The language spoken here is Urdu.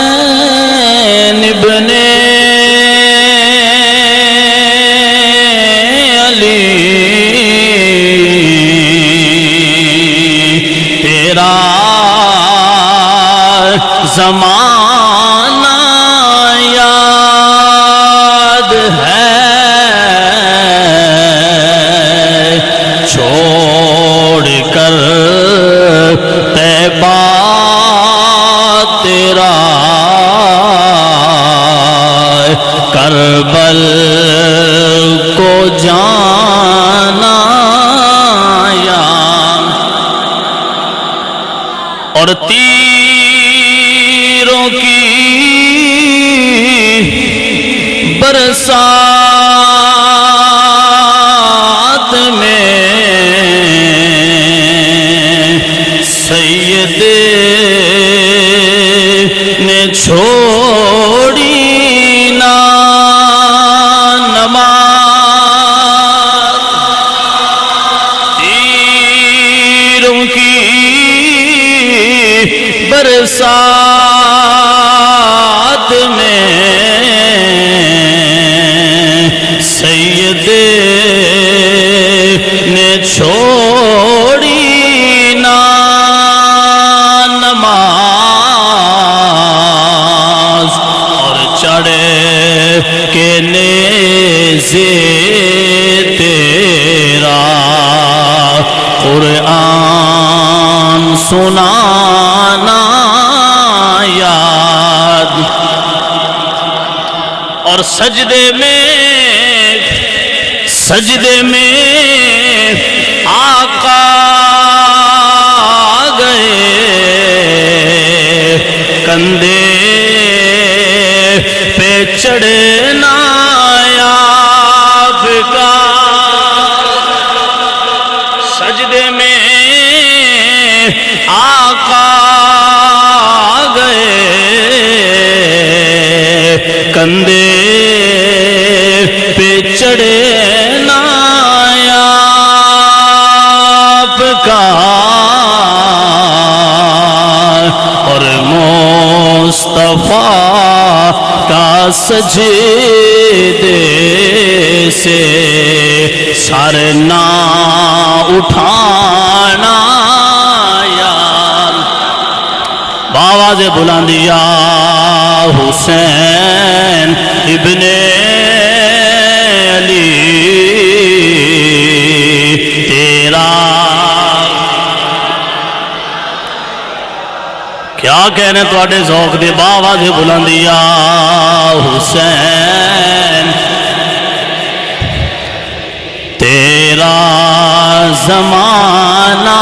حسین ابن علی تیرا زمانہ یاد ہے، چھوڑ کر طیبہ تیرا کربل کو جانا یاد، اور تیروں کی برسات میں سید نے چھوڑی نا نماز، تیروں کی برسات میں سید نے چھوڑی نا نماز، اور چڑھے کے نیزے تیرا قرآن سنانا یاد، اور سجدے میں آقا گئے، کندھے پہ چڑھنا آپ کا، سجدے میں آقا گئے، کندھے پہ چڑھنا آپ کا، اور مصطفیٰ کا سجدے سے سر نہ اٹھانا یاد، بآواز بلندی یا حسین ابن علی تیرا کیا کہنے تواڈے ذوق دے، بآواز بلندی یا حسین تیرا زمانہ